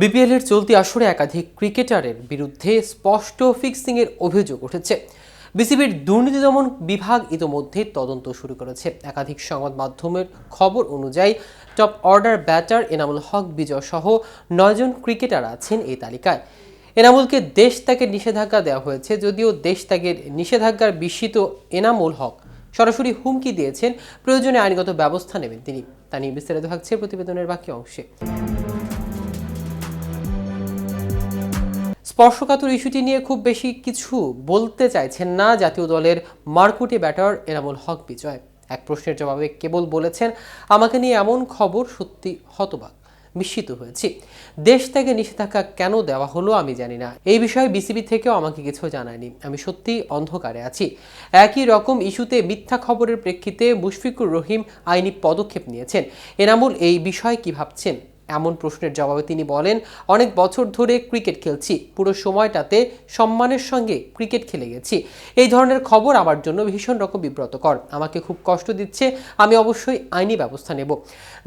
BPL এর চলতি আসরে একাধিক ক্রিকেটারের বিরুদ্ধে স্পষ্ট ফিক্সিংয়ের অভিযোগ উঠেছে। বিসিবির দুর্নীতি দমন বিভাগ ইতোমধ্যে তদন্ত শুরু করেছে। একাধিক সংবাদ মাধ্যমের খবর অনুযায়ী top order batter Enamul Haque বিজয় সহ 9 জন ক্রিকেটার আছেন এই তালিকায়। এনামুলকে দেশ ত্যাগের নিষেধাজ্ঞা দেওয়া হয়েছে, যদিও দেশ ত্যাগের নিষেধাজ্ঞার বিস্মিত এনামুল হক সরাসরি হুমকি দিয়েছেন প্রয়োজনে আইনগত ব্যবস্থা নেবেন তিনি। তা নিয়ে বিস্তারিত থাকছে প্রতিবেদনের বাকি অংশে। স্পর্শকাতর ইস্যুটি নিয়ে খুব বেশি কিছু বলতে চাইছেন না জাতীয় দলের মারকুটে ব্যাটার এনামুল হক বিজয়। এক প্রশ্নের জবাবে কেবল বলেছেন, আমাকে নিয়ে এমন খবর সত্যি হতবাক, বিস্মিত হয়েছি। দেশ থেকে নিষেধাজ্ঞা কেন দেওয়া হলো আমি জানি না। এই বিষয়ে বিসিবি থেকেও আমাকে কিছু জানায়নি। আমি সত্যি অন্ধকারে আছি। একই রকম ইস্যুতে মিথ্যা খবরের প্রেক্ষিতে মুশফিকুর রহিম আইনি পদক্ষেপ নিয়েছেন। এনামুল এই বিষয়ে কি ভাবছেন? এমন প্রশ্নের জবাবে তিনি বলেন, অনেক বছর ধরে ক্রিকেট খেলছি, পুরো সময়টাতে সম্মানের সঙ্গে ক্রিকেট খেলে গেছি। এই ধরনের খবর আমার জন্য ভীষণ রকম বিব্রতকর, আমাকে খুব কষ্ট দিচ্ছে। আমি অবশ্যই আইনি ব্যবস্থা নেব।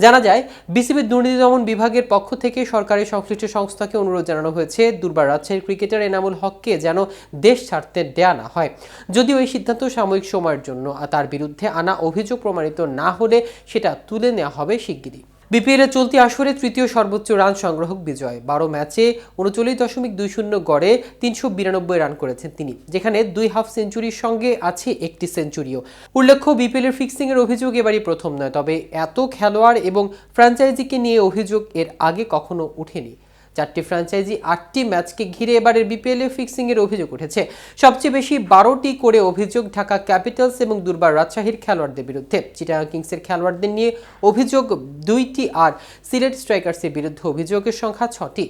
জানা যায়, বিসিবির দুর্নীতি দমন বিভাগের পক্ষ থেকে সরকারি সংশ্লিষ্ট সংস্থাকে অনুরোধ জানানো হয়েছে দুর্বার রাজশাহীর ক্রিকেটার এনামুল হককে যেন দেশ ছাড়তে দেয়া না হয়। যদিও এই সিদ্ধান্ত সাময়িক সময়ের জন্য, তার বিরুদ্ধে আনা অভিযোগ প্রমাণিত না হলে সেটা তুলে নেওয়া হবে শিগগিরই। বিপিএল এর চলতি আসরে তৃতীয় সর্বোচ্চ রান সংগ্রাহক বিজয়। 12 ম্যাচে 39.20 গড়ে 392 রান করেছেন তিনি, যেখানে 2 হাফ সেঞ্চুরির সঙ্গে আছে একটি সেঞ্চুরিও। উল্লেখ্য, বিপিএল এর ফিক্সিং এর অভিযোগ এবারই প্রথম নয়, তবে এত খেলোয়াড় এবং ফ্র্যাঞ্চাইজিকে নিয়ে অভিযোগ এর আগে কখনো উঠেনি। 4টি ফ্র্যাঞ্চাইজি 8টি ম্যাচকে ঘিরে এবারের বিপিএল এ ফিক্সিং এর অভিযোগ উঠেছে। সবচেয়ে বেশি 12টি করে অভিযোগ ঢাকা ক্যাপিটালস এবং দুর্বার রাজশাহীর খেলোয়াড়দের বিরুদ্ধে। চিটাগাং কিংসের খেলোয়াড়দের নিয়ে অভিযোগ 2টি আর সিলেট স্ট্রাইকার্সের বিরুদ্ধে অভিযোগের সংখ্যা 6টি।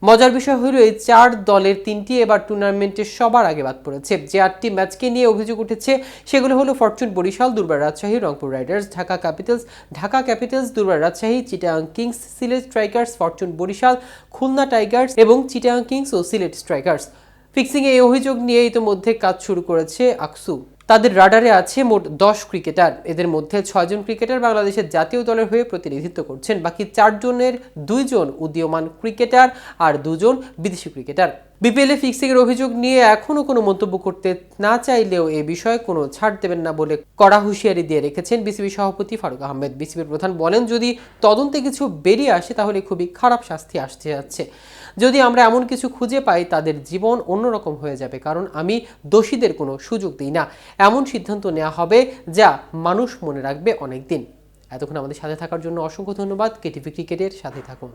মজার বিষয় হলো, এই 4 দলের 3টি এবার টুর্নামেন্টের সবার আগে বাদ পড়েছে। যে 8টি ম্যাচকে নিয়ে অভিযোগ উঠেছে সেগুলো হলো Fortune Barishal, Durbar Rajshahi, Rangpur Riders, Dhaka Capitals, Durbar Rajshahi, Chittagong Kings, Sylhet Strikers, Fortune Barishal, Khulna Tigers এবং চিটাগাং কিংস ও সিলেট স্ট্রাইকার্স। ফিক্সিংয়ে এই অভিযোগ নিয়ে ইতিমধ্যে কাজ শুরু করেছে আকসু। তাদের রাডারে আছে মোট 10 ক্রিকেটার। এদের মধ্যে 6 জন ক্রিকেটার বাংলাদেশের জাতীয় দলের হয়ে প্রতিনিধিত্ব করছেন। বাকি 4 জনের 2 জন উদীয়মান ক্রিকেটার আর 2 জন বিদেশি ক্রিকেটার। বিপিএল এ ফিক্সিং এর অভিযোগ নিয়ে এখনো কোনো মন্তব্য করতে না চাইলেও এ বিষয়ে কোনো ছাড় দেবেন না বলে কড়া হুঁশিয়ারি দিয়ে রেখেছেন বিসিবি সভাপতি ফারুক আহমেদ। বিসিবির প্রধান বলেন, যদি তদন্তে কিছু বেরিয়ে আসে তাহলে খুবই খারাপ শাস্তি আসতে যাচ্ছে। যদি আমরা এমন কিছু খুঁজে পাই, তাদের জীবন অন্যরকম হয়ে যাবে, কারণ আমি দোষীদের কোনো সুযোগ দিই না। এমন সিদ্ধান্ত নেওয়া হবে যা মানুষ মনে রাখবে অনেক দিন। এতক্ষণ আমাদের সাথে থাকার জন্য অসংখ্য ধন্যবাদ। কেটিভি ক্রিকেটের সাথে থাকুন।